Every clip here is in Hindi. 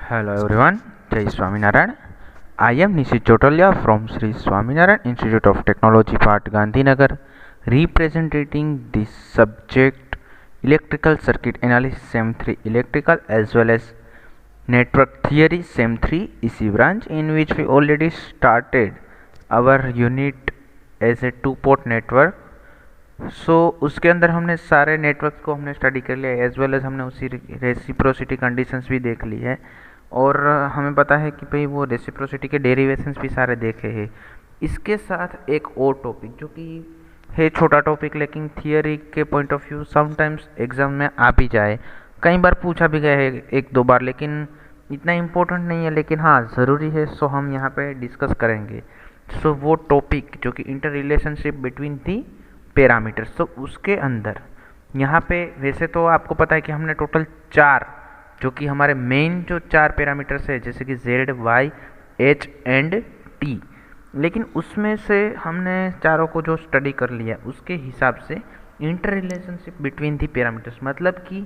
Hello everyone, Jai Swaminarayan. I am Nishi Chotalia from Sri Swaminarayan Institute of Technology, Part Gandhinagar, representing the subject Electrical Circuit Analysis SEM 3 Electrical as well as Network Theory SEM 3 EC branch, in which we already started our unit as a two-port network. उसके अंदर हमने सारे नेटवर्क को हमने स्टडी कर लिया एज वेल एज हमने उसी रेसिप्रोसिटी कंडीशंस भी देख ली है और हमें पता है कि भाई वो रेसिप्रोसिटी के डेरिवेशंस भी सारे देखे हैं। इसके साथ एक और टॉपिक जो कि है छोटा टॉपिक लेकिन थियरी के point of view sometimes exam में आ भी जाए, कई बार पूछा भी गया है एक दो बार, लेकिन इतना इम्पोर्टेंट नहीं है, लेकिन हाँ ज़रूरी है। सो हम यहाँ पे डिस्कस करेंगे। सो वो टॉपिक जो कि inter relationship between the parameters. तो उसके अंदर यहाँ पे वैसे तो आपको पता है कि हमने टोटल 4 जो कि हमारे मेन जो 4 पैरामीटर्स है जैसे कि Z, Y, H and T, लेकिन उसमें से हमने चारों को जो स्टडी कर लिया उसके हिसाब से inter relationship between the parameters, मतलब कि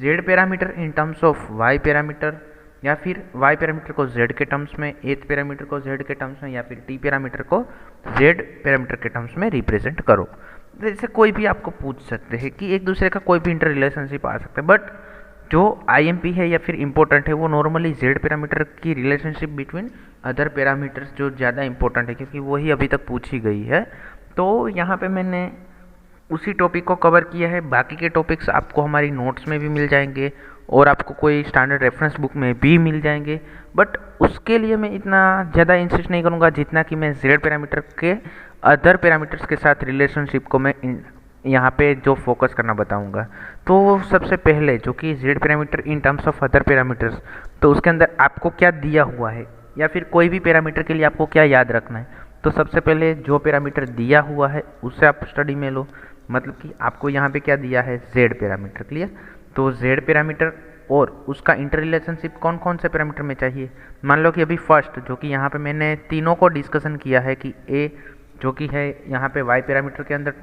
Z parameter in terms of Y parameter या फिर Y पैरामीटर को Z के टर्म्स में, H पैरामीटर को Z के टर्म्स में या फिर T पैरामीटर को Z पैरामीटर के टर्म्स में रिप्रेजेंट करो। जैसे कोई भी आपको पूछ सकते हैं कि एक दूसरे का कोई भी इंटर रिलेशनशिप आ सकता है, बट जो आईएमपी है या फिर इम्पोर्टेंट है वो नॉर्मली जेड पैरामीटर की रिलेशनशिप बिटवीन अदर पैरामीटर्स जो ज़्यादा इंपॉर्टेंट है क्योंकि वही अभी तक पूछी गई है। तो यहाँ पे मैंने उसी टॉपिक को कवर किया है। बाकी के टॉपिक्स आपको हमारी नोट्स में भी मिल जाएंगे और आपको कोई स्टैंडर्ड रेफरेंस बुक में भी मिल जाएंगे, बट उसके लिए मैं इतना ज़्यादा इंसिस्ट नहीं करूँगा जितना कि मैं जेड पैरामीटर के अदर पैरामीटर्स के साथ रिलेशनशिप को मैं यहाँ पे जो फोकस करना बताऊँगा। तो सबसे पहले जो कि Z parameter in terms of other parameters, तो उसके अंदर आपको क्या दिया हुआ है या फिर कोई भी पैरामीटर के लिए आपको क्या याद रखना है। तो सबसे पहले जो पैरामीटर दिया हुआ है उससे आप स्टडी में लो, मतलब कि आपको यहाँ पे क्या दिया है, जेड पैरामीटर। क्लियर। तो जेड पैरामीटर और उसका इंटर रिलेशनशिप कौन कौन से पैरामीटर में चाहिए। मान लो कि अभी फर्स्ट जो कि यहाँ पे मैंने तीनों को डिस्कशन किया है कि ए जो कि है यहाँ पे वाई पैरामीटर के अंदर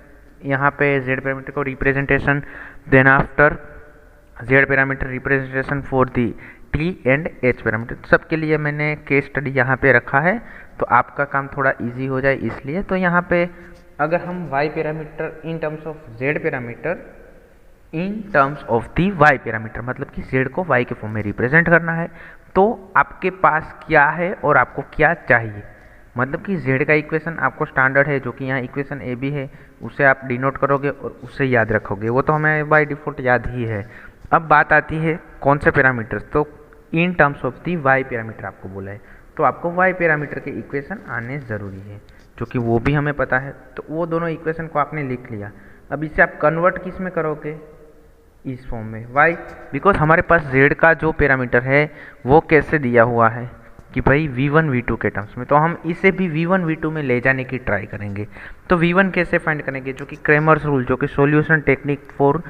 यहाँ पे जेड पैरामीटर को representation, then after Z parameter representation for the T and H parameter. सबके लिए मैंने केस स्टडी यहाँ पे रखा है तो आपका काम थोड़ा इजी हो जाए इसलिए। तो यहाँ पे अगर हम Y parameter in terms of Z parameter in terms of the Y parameter, मतलब कि जेड को वाई के फॉर्म में रिप्रेजेंट करना है, तो आपके पास क्या है और आपको क्या चाहिए। मतलब कि जेड का इक्वेशन आपको स्टैंडर्ड है जो कि यहाँ इक्वेशन ए बी है, उसे आप डिनोट करोगे और उससे याद रखोगे, वो तो हमें बाय डिफ़ॉल्ट याद ही है। अब बात आती है कौन से पैरामीटर्स, तो in terms of the Y parameter आपको बोला है, तो आपको वाई पैरामीटर के इक्वेशन आने ज़रूरी है जो कि वो भी हमें पता है। तो वो दोनों इक्वेशन को आपने लिख लिया। अब इसे आप कन्वर्ट किस में करोगे, इस फॉर्म में। वाई बिकॉज हमारे पास जेड का जो पैरामीटर है वो कैसे दिया हुआ है कि भाई V1 V2 के टर्म्स में, तो हम इसे भी V1 V2 में ले जाने की ट्राई करेंगे। तो V1 कैसे फाइंड करेंगे, जो कि क्रेमर्स रूल, जो कि सॉल्यूशन टेक्निक फॉर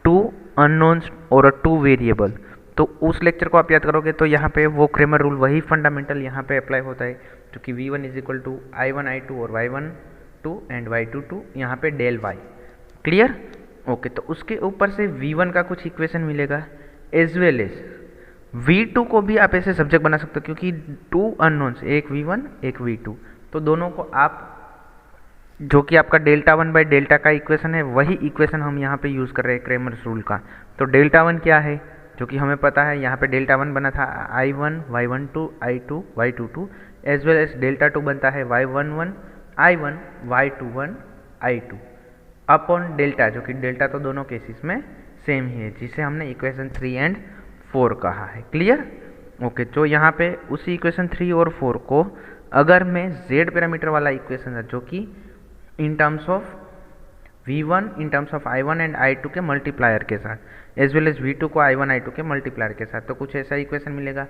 2 अननोन्स और 2 वेरिएबल। तो उस लेक्चर को आप याद करोगे तो यहाँ पे वो क्रेमर रूल वही फंडामेंटल यहाँ पे अप्लाई होता है जो कि V1 is equal to I1 I2 और Y1 2 एंड Y2 2 यहाँ पे डेल Y। क्लियर। ओके। तो उसके ऊपर से V1 का कुछ इक्वेशन मिलेगा एज वेल एज V2 को भी आप ऐसे सब्जेक्ट बना सकते हो क्योंकि 2 अननोन्स, एक V1 एक V2, तो दोनों को आप जो कि आपका डेल्टा 1 बाई डेल्टा का इक्वेशन है वही इक्वेशन हम यहाँ पे यूज़ कर रहे हैं क्रेमर्स रूल का। तो डेल्टा 1 क्या है जो कि हमें पता है, यहाँ पे डेल्टा 1 बना था I1 Y12 I2 Y22 as well as delta 2 बनता है Y11 I1 Y21 I2 upon delta, जो कि डेल्टा तो दोनों केसेस में सेम ही है, जिसे हमने इक्वेशन 3 एंड 4 कहा है। क्लियर। ओके। तो यहाँ पे उसी इक्वेशन 3 और 4 को अगर मैं जेड पैरामीटर वाला इक्वेशन है जो कि इन terms of V1 in terms of I1 and I2 के मल्टीप्लायर के साथ एज वेल एज V2 को I1 I2 के मल्टीप्लायर के साथ, तो कुछ ऐसा इक्वेशन मिलेगा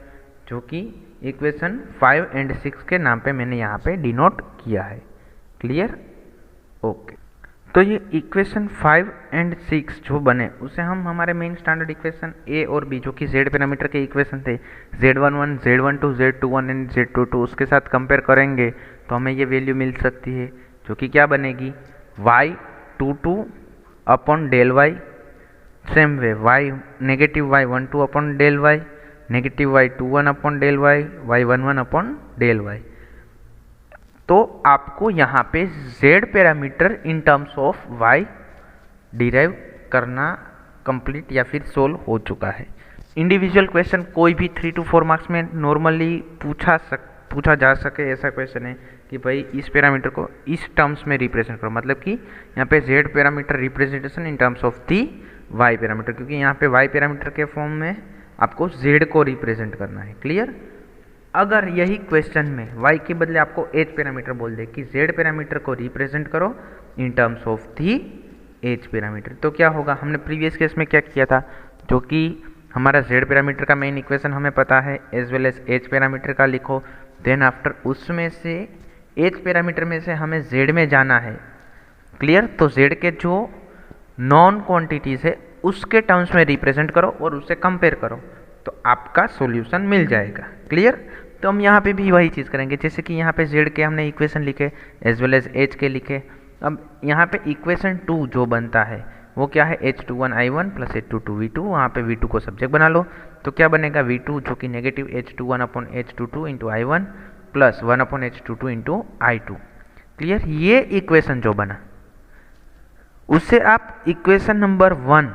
जो कि इक्वेशन 5 एंड 6 के नाम पे मैंने यहाँ पे डिनोट किया है। क्लियर। ओके। तो ये इक्वेशन 5 एंड 6 जो बने उसे हम हमारे मेन स्टैंडर्ड इक्वेशन ए और बी जो कि जेड पैरामीटर के इक्वेशन थे Z11 Z12 Z21 and Z22 उसके साथ कंपेयर करेंगे तो हमें ये वैल्यू मिल सकती है जो कि क्या बनेगी Y22 upon del Y, same way Y negative Y12 upon del Y negative y 21 upon del Y, y 11 upon del Y. तो आपको यहाँ पे z parameter in terms of y derive करना कंप्लीट या फिर सोल्व हो चुका है। इंडिविजुअल क्वेश्चन कोई भी 3 to 4 मार्क्स में नॉर्मली पूछा जा सके ऐसा क्वेश्चन है कि भाई इस पैरामीटर को इस टर्म्स में रिप्रेजेंट करो, मतलब कि यहाँ पे z parameter representation in terms of the y parameter, क्योंकि यहाँ पे y पैरामीटर के फॉर्म में आपको z को रिप्रेजेंट करना है। क्लियर? अगर यही क्वेश्चन में y के बदले आपको h पैरामीटर बोल दे कि z पैरामीटर को रिप्रेजेंट करो इन terms of the h parameter, तो क्या होगा? हमने प्रीवियस केस में क्या किया था, जो कि हमारा z पैरामीटर का मेन इक्वेशन हमें पता है as well as h parameter का लिखो, देन आफ्टर उसमें से h पैरामीटर में से हमें z में जाना है। क्लियर? तो z के जो नॉन क्वांटिटीज है उसके टर्म्स में रिप्रेजेंट करो और उससे कंपेयर करो, तो आपका सॉल्यूशन मिल जाएगा। क्लियर? तो हम यहाँ पे भी वही चीज़ करेंगे, जैसे कि यहाँ पे z के हमने इक्वेशन लिखे एज वेल एज h के लिखे। अब यहाँ पे इक्वेशन 2 जो बनता है वो क्या है, H21I1 प्लस H22 V2, वहाँ पे V2 को सब्जेक्ट बना लो, तो क्या बनेगा V2 जो कि negative H21 upon H22 into I1 plus 1 upon H22 into I2। Clear? ये इक्वेशन जो बना उससे आप इक्वेशन नंबर 1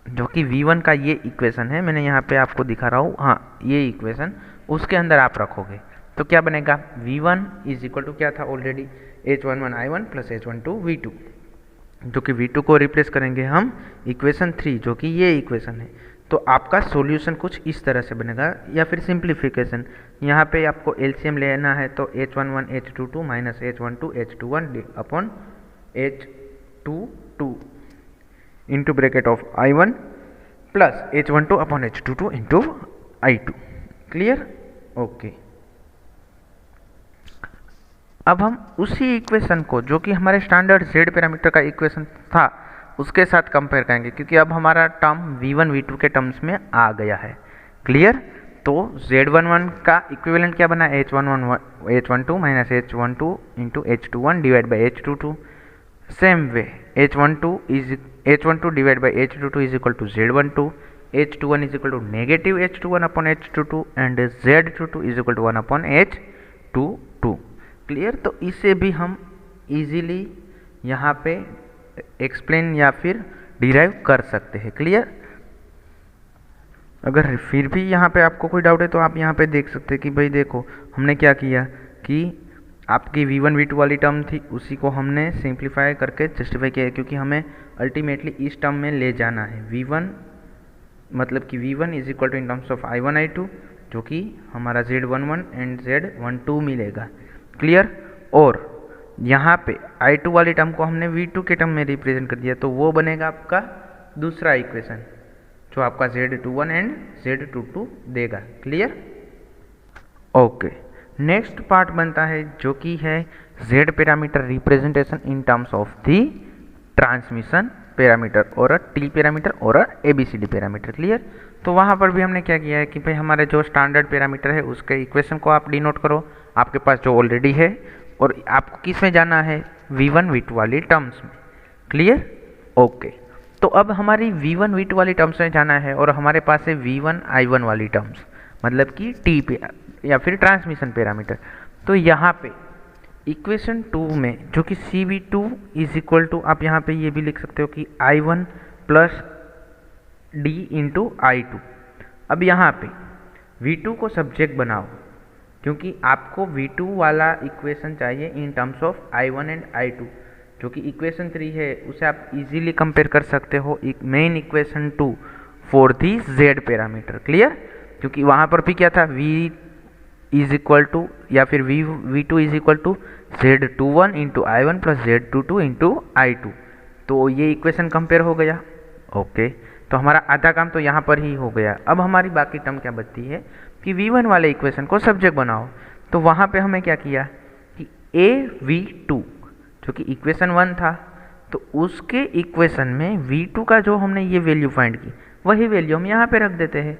जो कि V1 का ये इक्वेशन है, मैंने यहाँ पे आपको दिखा रहा हूँ, हाँ ये इक्वेशन, उसके अंदर आप रखोगे तो क्या बनेगा, V1 इज इक्वल टू क्या था already H11I1 plus H12 V2, जो कि V2 को रिप्लेस करेंगे हम इक्वेशन 3 जो कि ये इक्वेशन है। तो आपका सॉल्यूशन कुछ इस तरह से बनेगा, या फिर सिंप्लीफिकेशन, यहाँ पे आपको एलसीएम लेना है तो H11 H22 minus H12 H21 upon H22 into bracket of I1 plus H12 upon H22 into I2। Clear? Okay. अब हम उसी इक्वेशन को जो कि हमारे स्टैंडर्ड z पैरामीटर का इक्वेशन था उसके साथ कंपेयर करेंगे, क्योंकि अब हमारा टर्म V1 V2 के टर्म्स में आ गया है। क्लियर? तो Z11 का इक्विवेलेंट क्या बना, H12 minus H12 into H21 divide by H22। Same way H12 divide by H22 is equal to Z12, H21 is equal to negative H21 upon H22 and Z22 is equal to 1 upon H22। Clear? तो इसे भी हम इजीली यहाँ पे एक्सप्लेन या फिर डिराइव कर सकते हैं। क्लियर? अगर फिर भी यहाँ पे आपको कोई डाउट है तो आप यहाँ पे देख सकते हैं कि भाई देखो हमने क्या किया कि आपकी V1 V2 वाली टर्म थी उसी को हमने सिंप्लीफाई करके जस्टिफाई किया है, क्योंकि हमें अल्टीमेटली इस टर्म में ले जाना है V1, मतलब कि V1 is equal to in terms of I1 I2 जो कि हमारा Z11 एंड Z12 मिलेगा। क्लियर? और यहाँ पे I2 वाली टर्म को हमने V2 के टर्म में रिप्रेजेंट कर दिया, तो वो बनेगा आपका दूसरा इक्वेशन जो आपका Z21 एंड Z22 देगा। क्लियर? ओके। नेक्स्ट पार्ट बनता है जो कि है Z parameter representation in terms of the transmission parameter और T पैरामीटर और ABCD पैरामीटर। क्लियर? तो वहाँ पर भी हमने क्या किया है कि भाई हमारे जो स्टैंडर्ड पैरामीटर है उसके इक्वेशन को आप डिनोट करो आपके पास जो ऑलरेडी है, और आपको किस में जाना है, V1 V2 वाली टर्म्स में। क्लियर? ओके। तो अब हमारी V1 V2 वाली टर्म्स में जाना है और हमारे पास है V1 I1 वाली टर्म्स, मतलब कि T पे या फिर ट्रांसमिशन पैरामीटर। तो यहाँ पे इक्वेशन 2 में जो कि CV2 इज इक्वल टू, आप यहाँ पे ये भी लिख सकते हो कि I1 plus D into I2। अब यहाँ पे V2 को सब्जेक्ट बनाओ, क्योंकि आपको V2 वाला इक्वेशन चाहिए इन terms of I1 and I2, जो कि इक्वेशन 3 है उसे आप इजीली कंपेयर कर सकते हो main equation 2 for the Z parameter. Clear? क्योंकि वहाँ पर भी क्या था, V इज इक्वल टू या फिर V2 is equal to Z21 into I1 plus Z22 into I2, तो ये इक्वेशन कंपेयर हो गया। ओके, तो हमारा आधा काम तो यहाँ पर ही हो गया। अब हमारी बाकी टर्म क्या बचती है कि V1 वाले इक्वेशन को सब्जेक्ट बनाओ, तो वहाँ पे हमें क्या किया कि AV2 जो कि इक्वेशन 1 था, तो उसके इक्वेशन में V2 का जो हमने ये वैल्यू फाइंड की वही वैल्यू हम यहाँ पे रख देते हैं,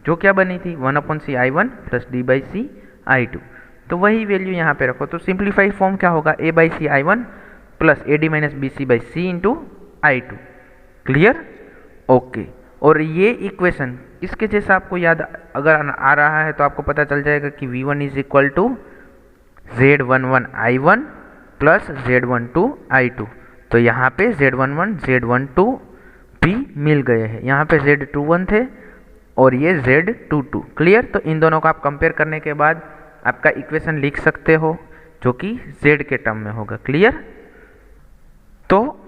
जो क्या बनी थी 1/c I1 plus D/c I2, तो वही वैल्यू यहाँ पे रखो। तो सिंप्लीफाई फॉर्म क्या होगा, A/c I1 plus AD minus BC/c into I2। Clear? Okay. और ये इक्वेशन इसके जैसा आपको याद अगर आ रहा है तो आपको पता चल जाएगा कि V1 is equal to Z11 I1 plus Z12 I2। तो यहाँ पे Z11 Z12 भी मिल गए हैं, यहाँ पे Z21 थे और ये Z22। क्लियर। तो इन दोनों को आप कंपेयर करने के बाद आपका इक्वेशन लिख सकते हो जो कि Z के टर्म में होगा। क्लियर। तो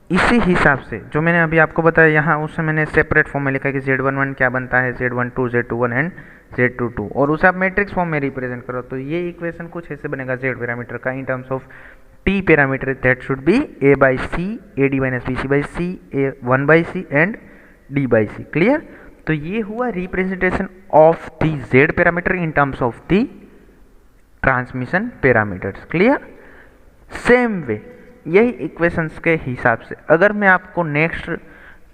इसी हिसाब से जो मैंने अभी आपको बताया यहाँ, उससे मैंने सेपरेट फॉर्म में लिखा है कि Z11 क्या बनता है, Z12 Z21 एंड Z22, और उसे आप मैट्रिक्स फॉर्म में रिप्रेजेंट करो। तो ये इक्वेशन कुछ ऐसे बनेगा Z पैरामीटर का in terms of T parameter that should be A by C, AD minus BC by C, A1 by C and D by C. Clear. तो ये हुआ representation of the Z parameter in terms of the transmission parameters. Clear. Same way यही इक्वेशंस के हिसाब से अगर मैं आपको नेक्स्ट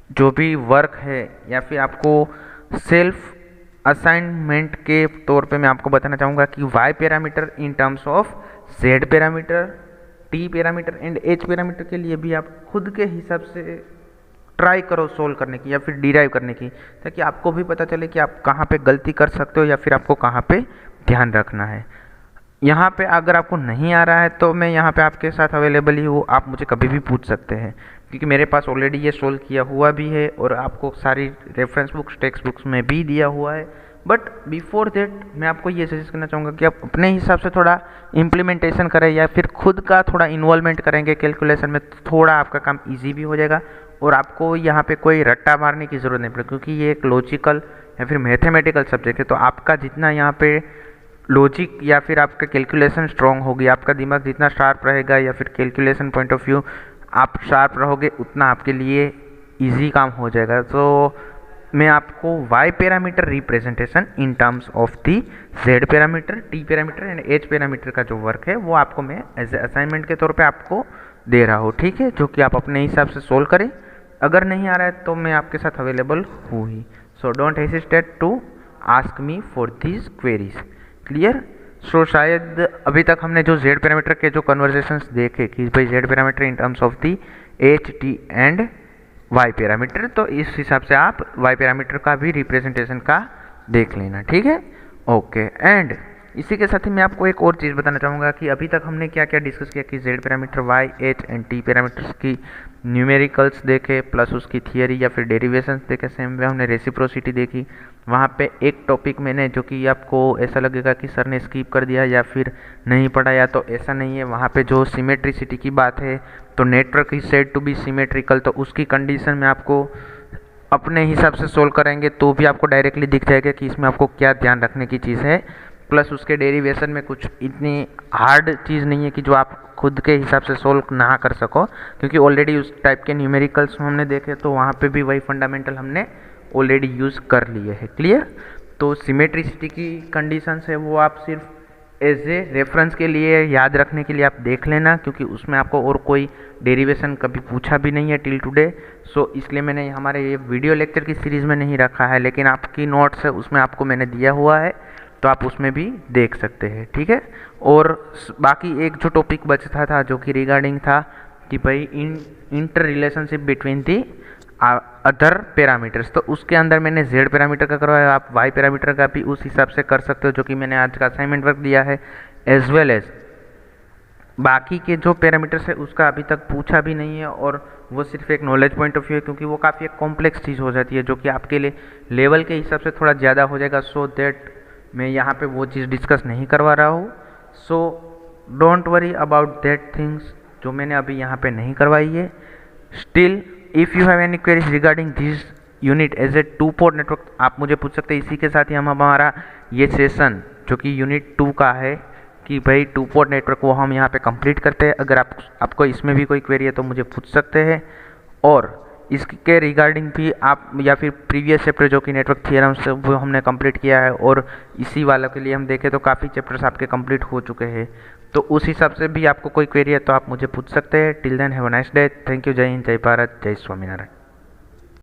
जो भी वर्क है या फिर आपको सेल्फ असाइनमेंट के तौर पे मैं आपको बताना चाहूँगा कि Y parameter in terms of Z parameter, T parameter and H parameter के लिए भी आप खुद के हिसाब से ट्राई करो सोल्व करने की या फिर डिराइव करने की, ताकि आपको भी पता चले कि आप कहाँ पे गलती कर सकते हो या फिर आपको कहाँ पे ध्यान रखना है। यहाँ पे अगर आपको नहीं आ रहा है तो मैं यहाँ पे आपके साथ अवेलेबल ही हूँ, आप मुझे कभी भी पूछ सकते हैं, क्योंकि मेरे पास ऑलरेडी ये सोल्व किया हुआ भी है और आपको सारी रेफरेंस बुक्स टेक्स्ट बुक्स में भी दिया हुआ है। बट बिफोर दैट मैं आपको ये सजेस्ट करना चाहूँगा कि आप अपने हिसाब से थोड़ा इम्प्लीमेंटेशन करें या फिर खुद का थोड़ा इन्वॉल्वमेंट करेंगे कैलकुलेशन में, थोड़ा आपका काम ईजी भी हो जाएगा और आपको यहाँ पे कोई रट्टा मारने की ज़रूरत नहीं पड़ेगी, क्योंकि ये एक लॉजिकल या फिर मैथमेटिकल सब्जेक्ट है। तो आपका जितना यहाँ पे लॉजिक या फिर आपका कैलकुलेशन स्ट्रॉन्ग होगी, आपका दिमाग जितना शार्प रहेगा या फिर कैलकुलेशन पॉइंट ऑफ व्यू आप शार्प रहोगे, उतना आपके लिए इजी काम हो जाएगा। तो मैं आपको Y parameter representation in terms of the Z parameter, T parameter and H parameter का जो वर्क है वो आपको मैं एज ए असाइनमेंट के तौर पे आपको दे रहा हूँ, ठीक है, जो कि आप अपने हिसाब से सोल्व करें। अगर नहीं आ रहा है तो मैं आपके साथ अवेलेबल हूँ ही। So don't hesitate to ask me for these queries. Clear. So शायद अभी तक हमने जो Z पैरामीटर के जो कन्वर्सेशंस देखे कि भाई Z parameter in terms of the H, T and Y parameter, तो इस हिसाब से आप Y पैरामीटर का भी रिप्रेजेंटेशन का देख लेना, ठीक है। ओके। एंड इसी के साथ ही मैं आपको एक और चीज़ बताना चाहूँगा कि अभी तक हमने क्या क्या डिस्कस किया कि Z parameter, Y, H and T parameters की न्यूमेरिकल्स देखे, प्लस उसकी थियरी या फिर डेरिवेशंस देखे। सेम वे हमने रेसिप्रोसिटी देखी। वहाँ पे एक टॉपिक मैंने जो कि आपको ऐसा लगेगा कि सर ने स्किप कर दिया या फिर नहीं पढ़ाया, तो ऐसा नहीं है। वहाँ पे जो सिमेट्रिसिटी की बात है, तो network is said to be symmetrical, तो उसकी कंडीशन में आपको अपने हिसाब से सोल्व करेंगे तो भी आपको डायरेक्टली दिख जाएगा कि इसमें आपको क्या ध्यान रखने की चीज़ है। प्लस उसके डेरिवेशन में कुछ इतनी हार्ड चीज़ नहीं है कि जो आप खुद के हिसाब से सोल्व ना कर सको, क्योंकि ऑलरेडी उस टाइप के न्यूमेरिकल्स हमने देखे तो वहाँ पे भी वही फंडामेंटल हमने ऑलरेडी यूज़ कर लिए हैं। क्लियर। तो सिमेट्रिसिटी की कंडीशंस है वो आप सिर्फ एज ए रेफरेंस के लिए याद रखने के लिए आप देख लेना, क्योंकि उसमें आपको और कोई डेरिवेशन कभी पूछा भी नहीं है टिल टुडे। सो इसलिए मैंने हमारे ये वीडियो लेक्चर की सीरीज़ में नहीं रखा है, लेकिन आपकी नोट्स है उसमें आपको मैंने दिया हुआ है, तो आप उसमें भी देख सकते हैं, ठीक है। और बाकी एक जो टॉपिक बचता था जो कि रिगार्डिंग था कि भाई inter relationship between the other parameters, तो उसके अंदर मैंने Z पैरामीटर का करवाया, आप Y पैरामीटर का भी उस हिसाब से कर सकते हो, जो कि मैंने आज का असाइनमेंट वर्क दिया है। एज वेल एज बाकी के जो पैरामीटर्स है उसका अभी तक पूछा भी नहीं है, और वो सिर्फ एक नॉलेज पॉइंट ऑफ व्यू है, क्योंकि वो काफ़ी एक कॉम्प्लेक्स चीज़ हो जाती है जो कि आपके लिए लेवल के हिसाब से थोड़ा ज़्यादा हो जाएगा। सो दैट मैं यहाँ पे वो चीज़ डिस्कस नहीं करवा रहा हूँ। So don't worry about that things जो मैंने अभी यहाँ पे नहीं करवाई है। Still if you have any queries regarding this unit as a 2 port network, आप मुझे पूछ सकते हैं। इसी के साथ ही हम हमारा ये सेशन जो कि यूनिट 2 का है कि भाई 2 पोर्ट नेटवर्क, वो हम यहाँ पे कंप्लीट करते हैं। अगर आपको इसमें भी कोई क्वेरी है तो मुझे पूछ सकते हैं, और इसके रिगार्डिंग भी आप या फिर प्रीवियस चैप्टर जो कि नेटवर्क थियरम्स वो हमने कंप्लीट किया है, और इसी वाले के लिए हम देखें तो काफ़ी चैप्टर्स आपके कंप्लीट हो चुके हैं। तो उस हिसाब से भी आपको कोई क्वेरी है तो आप मुझे पूछ सकते हैं। Till then have a nice day. Thank you. जय हिंद, जय भारत, जय स्वामीनारायण।